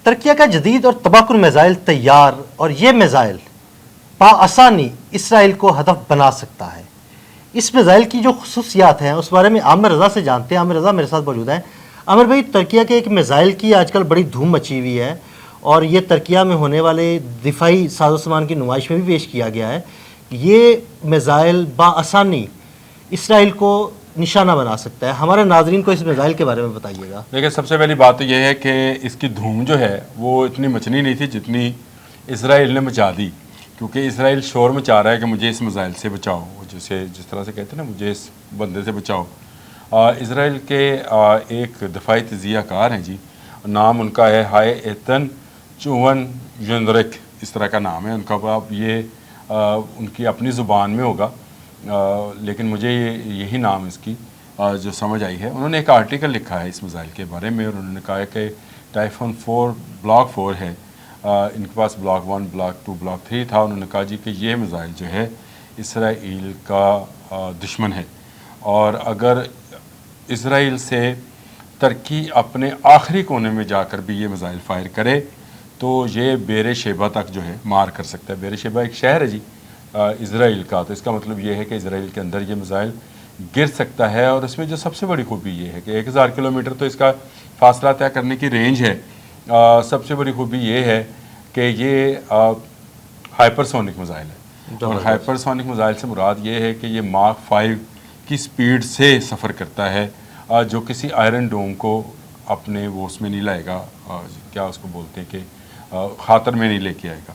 ترکیہ کا جدید اور تباکن میزائل تیار، اور یہ میزائل بآسانی اسرائیل کو ہدف بنا سکتا ہے۔ اس میزائل کی جو خصوصیات ہیں اس بارے میں عامر رضا سے جانتے ہیں۔ عامر رضا میرے ساتھ موجود ہیں۔ عامر بھائی، ترکیہ کے ایک میزائل کی آج کل بڑی دھوم مچی ہوئی ہے، اور یہ ترکیہ میں ہونے والے دفاعی ساز و سامان کی نمائش میں بھی پیش کیا گیا ہے۔ یہ میزائل بآسانی اسرائیل کو نشانہ بنا سکتا ہے۔ ہمارے ناظرین کو اس میزائل کے بارے میں بتائیے گا۔ دیکھیں، سب سے پہلی بات تو یہ ہے کہ اس کی دھوم جو ہے وہ اتنی مچنی نہیں تھی جتنی اسرائیل نے مچا دی، کیونکہ اسرائیل شور مچا رہا ہے کہ مجھے اس میزائل سے بچاؤ، جس طرح سے کہتے ہیں نا، مجھے اس بندے سے بچاؤ۔ اسرائیل کے ایک دفاعی تجزیہ کار ہیں جی، نام ان کا ہے ہائے ایتن چون یونرک، اس طرح کا نام ہے ان کا۔ اب یہ ان کی اپنی زبان میں ہوگا، لیکن مجھے یہی نام اس کی جو سمجھ آئی ہے۔ انہوں نے ایک آرٹیکل لکھا ہے اس میزائل کے بارے میں، اور انہوں نے کہا ہے کہ ٹائفون 4 بلاک 4 ہے، ان کے پاس بلاک 1 بلاک 2 بلاک 3 تھا۔ انہوں نے کہا جی کہ یہ میزائل جو ہے اسرائیل کا دشمن ہے، اور اگر اسرائیل سے ترکی اپنے آخری کونے میں جا کر بھی یہ میزائل فائر کرے تو یہ بیر شیبہ تک جو ہے مار کر سکتا ہے۔ بیر شیبہ ایک شہر ہے جی اسرائیل کا، تو اس کا مطلب یہ ہے کہ اسرائیل کے اندر یہ میزائل گر سکتا ہے۔ اور اس میں جو سب سے بڑی خوبی یہ ہے کہ 1000 کلومیٹر تو اس کا فاصلہ طے کرنے کی رینج ہے۔ سب سے بڑی خوبی یہ ہے کہ یہ ہائپر سونک میزائل ہے، اور ہائپر سونک میزائل سے مراد یہ ہے کہ یہ ماک 5 کی سپیڈ سے سفر کرتا ہے، جو کسی آئرن ڈوم کو اپنے وہ اس میں نہیں لائے گا، کیا اس کو بولتے ہیں کہ خاطر میں نہیں لے کے آئے گا،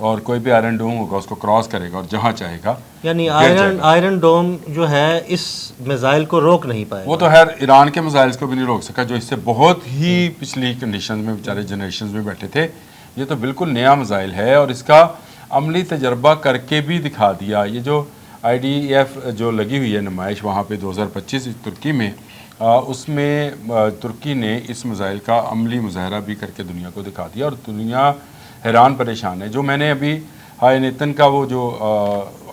اور کوئی بھی آئرن ڈوم ہوگا اس کو کراس کرے گا اور جہاں چاہے گا یعنی آئرن ڈوم جو ہے اس میزائل کو روک نہیں پائے گا۔ وہ تو خیر ایران کے میزائلز کو بھی نہیں روک سکا، جو اس سے بہت ہی پچھلی کنڈیشنز میں بیچارے جنریشنز میں بیٹھے تھے۔ یہ تو بالکل نیا میزائل ہے، اور اس کا عملی تجربہ کر کے بھی دکھا دیا۔ یہ جو IDF جو لگی ہوئی ہے نمائش وہاں پہ 2025 ترکی میں، اس میں ترکی نے اس میزائل کا عملی مظاہرہ بھی کر کے دنیا کو دکھا دیا، اور دنیا حیران پریشان ہے۔ جو میں نے ابھی ہائے نیتن کا وہ جو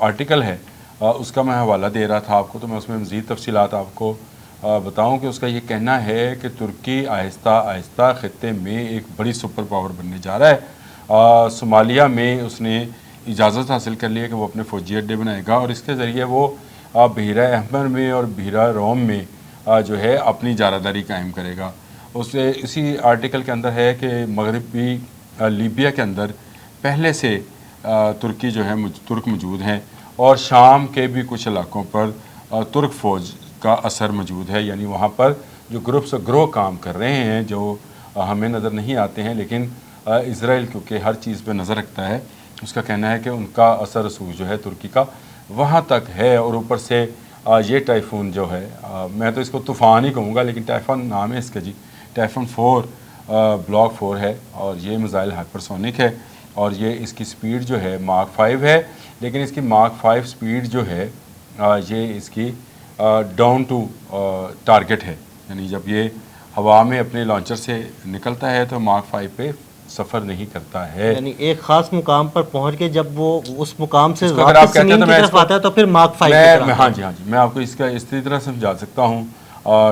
آرٹیکل ہے اس کا میں حوالہ دے رہا تھا آپ کو، تو میں اس میں مزید تفصیلات آپ کو بتاؤں کہ اس کا یہ کہنا ہے کہ ترکی آہستہ آہستہ خطے میں ایک بڑی سپر پاور بننے جا رہا ہے۔ صومالیہ میں اس نے اجازت حاصل کر لی ہے کہ وہ اپنے فوجی اڈے بنائے گا، اور اس کے ذریعے وہ بحیرہ احمر میں اور بحیرہ روم میں جو ہے اپنی جارحداری قائم کرے گا۔ اسی آرٹیکل کے اندر ہے کہ مغربی لیبیا کے اندر پہلے سے ترکی جو ہے ترک موجود ہیں، اور شام کے بھی کچھ علاقوں پر ترک فوج کا اثر موجود ہے۔ یعنی وہاں پر جو گروپس گروہ کام کر رہے ہیں جو ہمیں نظر نہیں آتے ہیں، لیکن اسرائیل کیونکہ ہر چیز پہ نظر رکھتا ہے، اس کا کہنا ہے کہ ان کا اثر رسوخ جو ہے ترکی کا وہاں تک ہے۔ اور اوپر سے یہ ٹائفون جو ہے، میں تو اس کو طوفان ہی کہوں گا، لیکن ٹائفون نام ہے اس کا جی، ٹائفون 4 بلاک 4 ہے، اور یہ میزائل ہائپرسونک ہے، اور یہ اس کی سپیڈ جو ہے ماک 5 ہے، لیکن اس کی ماک 5 سپیڈ جو ہے یہ اس کی ڈاؤن ٹو ٹارگٹ ہے۔ یعنی جب یہ ہوا میں اپنے لانچر سے نکلتا ہے تو ماک 5 پہ سفر نہیں کرتا ہے، یعنی ایک خاص مقام پر پہنچ کے جب وہ اس مقام سے واپس زمین کی طرف آتا ہے تو پھر ماک 5 کی طرف۔ ہاں جی میں آپ کو اس کا اس طرح سمجھا سکتا ہوں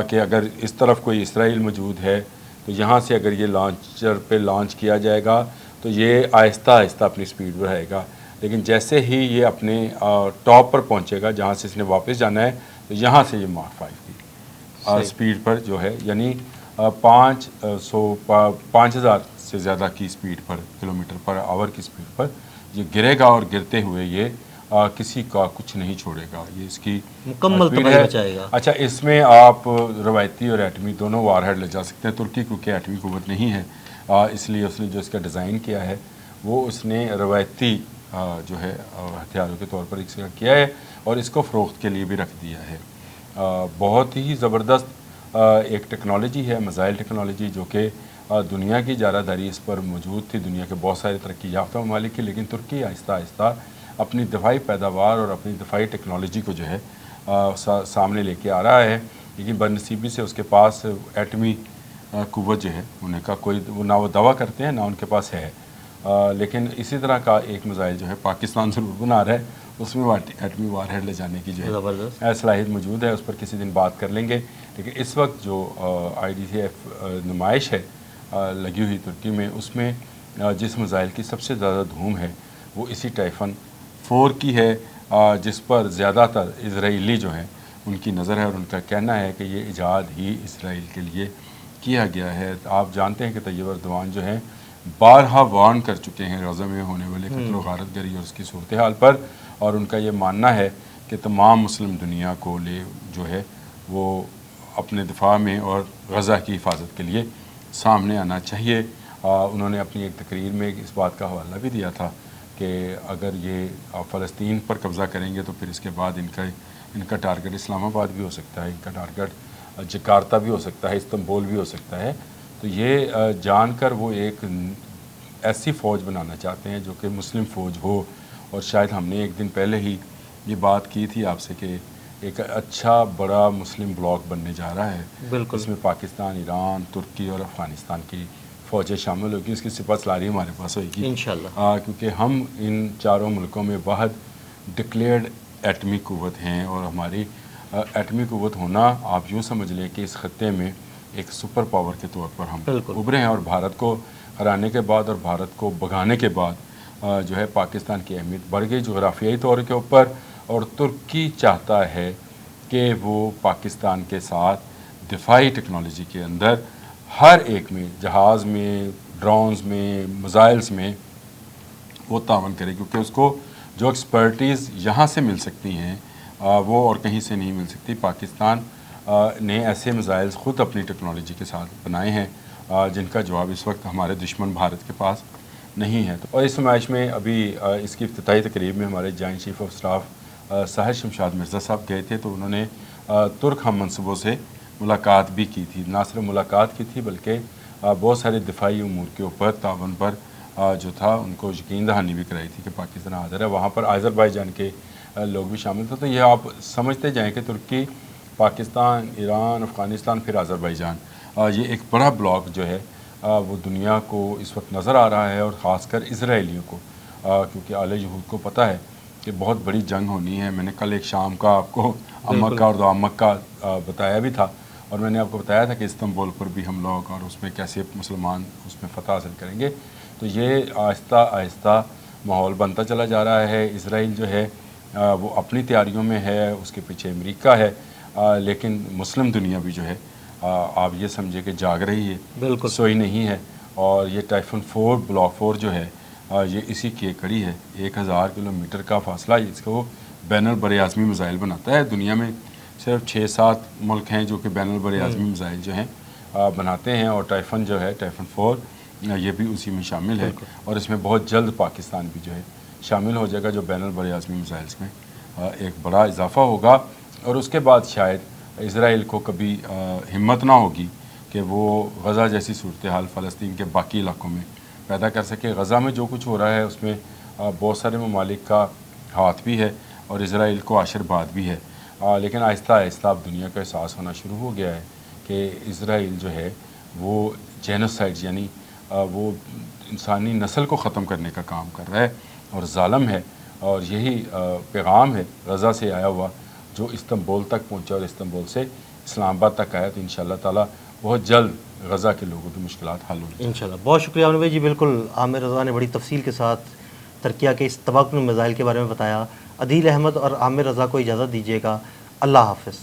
کہ اگر اس طرف کوئی اسرائیل موجود ہے تو یہاں سے اگر یہ لانچر پہ لانچ کیا جائے گا تو یہ آہستہ آہستہ اپنی سپیڈ بڑھائے گا، لیکن جیسے ہی یہ اپنے ٹاپ پر پہنچے گا جہاں سے اس نے واپس جانا ہے تو یہاں سے یہ ماک 5 کی سپیڈ پر جو ہے، یعنی 5000 سے زیادہ کی سپیڈ پر، کلومیٹر پر آور کی سپیڈ پر یہ گرے گا، اور گرتے ہوئے یہ کسی کا کچھ نہیں چھوڑے گا، یہ اس کی مکمل تباہی مچائے گا۔ اچھا، اس میں آپ روایتی اور ایٹمی دونوں وار ہیڈ لے جا سکتے ہیں۔ ترکی کیونکہ ایٹمی قوت نہیں ہے، اس لیے اس نے جو اس کا ڈیزائن کیا ہے وہ اس نے روایتی جو ہے ہتھیاروں کے طور پر اس کا کیا ہے، اور اس کو فروخت کے لیے بھی رکھ دیا ہے۔ بہت ہی زبردست ایک ٹیکنالوجی ہے، میزائل ٹیکنالوجی، جو کہ دنیا کی جارحداری اس پر موجود تھی، دنیا کے بہت سارے ترقی یافتہ ممالک کی، لیکن ترکی آہستہ آہستہ اپنی دفاعی پیداوار اور اپنی دفاعی ٹیکنالوجی کو جو ہے سامنے لے کے آ رہا ہے، لیکن بدنصیبی سے اس کے پاس ایٹمی قوت جو ہے انہیں کا کوئی نہ وہ دعویٰ کرتے ہیں نہ ان کے پاس ہے، لیکن اسی طرح کا ایک میزائل جو ہے پاکستان ضرور بنا رہا ہے، اس میں ایٹمی وار ہیڈ لے جانے کی جو ہے صلاحیت موجود ہے، اس پر کسی دن بات کر لیں گے۔ لیکن اس وقت جو IDF نمائش ہے لگی ہوئی ترکی میں، اس میں جس میزائل کی سب سے زیادہ دھوم ہے وہ اسی ٹائفن 4 کی ہے، جس پر زیادہ تر اسرائیلی جو ہیں ان کی نظر ہے، اور ان کا کہنا ہے کہ یہ ایجاد ہی اسرائیل کے لیے کیا گیا ہے۔ آپ جانتے ہیں کہ طیب اردوان جو ہیں بارہا وارن کر چکے ہیں غزہ میں ہونے والے قتل و غارت گری اور اس کی صورتحال پر، اور ان کا یہ ماننا ہے کہ تمام مسلم دنیا کو جو ہے وہ اپنے دفاع میں اور غزہ کی حفاظت کے لیے سامنے آنا چاہیے۔ انہوں نے اپنی ایک تقریر میں اس بات کا حوالہ بھی دیا تھا کہ اگر یہ فلسطین پر قبضہ کریں گے تو پھر اس کے بعد ان کا ٹارگٹ اسلام آباد بھی ہو سکتا ہے، ان کا ٹارگٹ جکارتہ بھی ہو سکتا ہے، استنبول بھی ہو سکتا ہے۔ تو یہ جان کر وہ ایک ایسی فوج بنانا چاہتے ہیں جو کہ مسلم فوج ہو، اور شاید ہم نے ایک دن پہلے ہی یہ بات کی تھی آپ سے کہ ایک اچھا بڑا مسلم بلاک بننے جا رہا ہے، بالکل، اس میں پاکستان، ایران، ترکی اور افغانستان کی فوجیں شامل ہوگی، اس کی سپہ سالاری ہمارے پاس ہوئے گی انشاءاللہ، کیونکہ ہم ان چاروں ملکوں میں واحد ڈکلیئرڈ ایٹمی قوت ہیں، اور ہماری ایٹمی قوت ہونا آپ یوں سمجھ لیں کہ اس خطے میں ایک سپر پاور کے طور پر ہم بالکل، ابھرے ہیں، اور بھارت کو ہرانے کے بعد اور بھارت کو بھگانے کے بعد جو ہے پاکستان کی اہمیت بڑھ گئی جغرافیائی طور کے اوپر، اور ترکی چاہتا ہے کہ وہ پاکستان کے ساتھ دفاعی ٹیکنالوجی کے اندر ہر ایک میں، جہاز میں، ڈرونز میں، میزائلز میں وہ تعاون کرے، کیونکہ اس کو جو ایکسپرٹیز یہاں سے مل سکتی ہیں وہ اور کہیں سے نہیں مل سکتی۔ پاکستان نے ایسے میزائلز خود اپنی ٹیکنالوجی کے ساتھ بنائے ہیں جن کا جواب اس وقت ہمارے دشمن بھارت کے پاس نہیں ہے۔ اور اس نمائش میں ابھی اس کی افتتاحی تقریب میں ہمارے joint chief of staff Sahir Shamshad Mirza صاحب گئے تھے، تو انہوں نے ترک ہم منصبوں سے ملاقات بھی کی تھی، نہ صرف ملاقات کی تھی بلکہ بہت سارے دفاعی امور کے اوپر تعاون پر جو تھا ان کو یقین دہانی بھی کرائی تھی کہ پاکستان حاضر ہے۔ وہاں پر آذربائیجان کے لوگ بھی شامل تھے، تو یہ آپ سمجھتے جائیں کہ ترکی، پاکستان، ایران، افغانستان، پھر آذربائیجان، یہ ایک بڑا بلاک جو ہے وہ دنیا کو اس وقت نظر آ رہا ہے، اور خاص کر اسرائیلیوں کو، کیونکہ آل یہود کو پتہ ہے کہ بہت بڑی جنگ ہونی ہے۔ میں نے کل ایک شام کا آپ کو امک کا اور دو امک کا بتایا بھی تھا، اور میں نے آپ کو بتایا تھا کہ استنبول پر بھی ہم لوگ اور اس میں کیسے مسلمان اس میں فتح حاصل کریں گے۔ تو یہ آہستہ آہستہ ماحول بنتا چلا جا رہا ہے۔ اسرائیل جو ہے وہ اپنی تیاریوں میں ہے، اس کے پیچھے امریکہ ہے، لیکن مسلم دنیا بھی جو ہے آپ یہ سمجھے کہ جاگ رہی ہے، بالکل، سوئی نہیں ہے۔ اور یہ ٹائفن 4 بلاک 4 جو ہے یہ اسی کی ایک کڑی ہے۔ 1000 کلومیٹر کا فاصلہ اس کو بین البراعظمی میزائل بناتا ہے۔ دنیا میں صرف 6-7 ملک ہیں جو کہ بین البراعظمی میزائل جو ہیں بناتے ہیں، اور ٹائفن جو ہے ٹائفن 4 یہ بھی اسی میں شامل ہے، اور اس میں بہت جلد پاکستان بھی جو ہے شامل ہو جائے گا، جو بین البراعظمی میزائلز میں ایک بڑا اضافہ ہوگا۔ اور اس کے بعد شاید اسرائیل کو کبھی ہمت نہ ہوگی کہ وہ غزہ جیسی صورتحال فلسطین کے باقی علاقوں میں پیدا کر سکے۔ غزہ میں جو کچھ ہو رہا ہے اس میں بہت سارے ممالک کا ہاتھ بھی ہے اور اسرائیل کو آشرواد بھی ہے، لیکن آہستہ آہستہ اب دنیا کا احساس ہونا شروع ہو گیا ہے کہ اسرائیل جو ہے وہ جینوسائڈ یعنی وہ انسانی نسل کو ختم کرنے کا کام کر رہا ہے اور ظالم ہے، اور یہی پیغام ہے غزہ سے آیا ہوا جو استنبول تک پہنچا، اور استنبول سے اسلام آباد تک آیا۔ تو انشاءاللہ تعالیٰ بہت جلد غزہ کے لوگوں کی مشکلات حل ہوں گی انشاءاللہ۔ بہت شکریہ عامر بھائی جی، بالکل عامر رضا نے بڑی تفصیل کے ساتھ ترکیہ کے اس تباکن میزائل کے بارے میں بتایا۔ عدیل احمد اور عامر رضا کو اجازت دیجیے گا، اللہ حافظ۔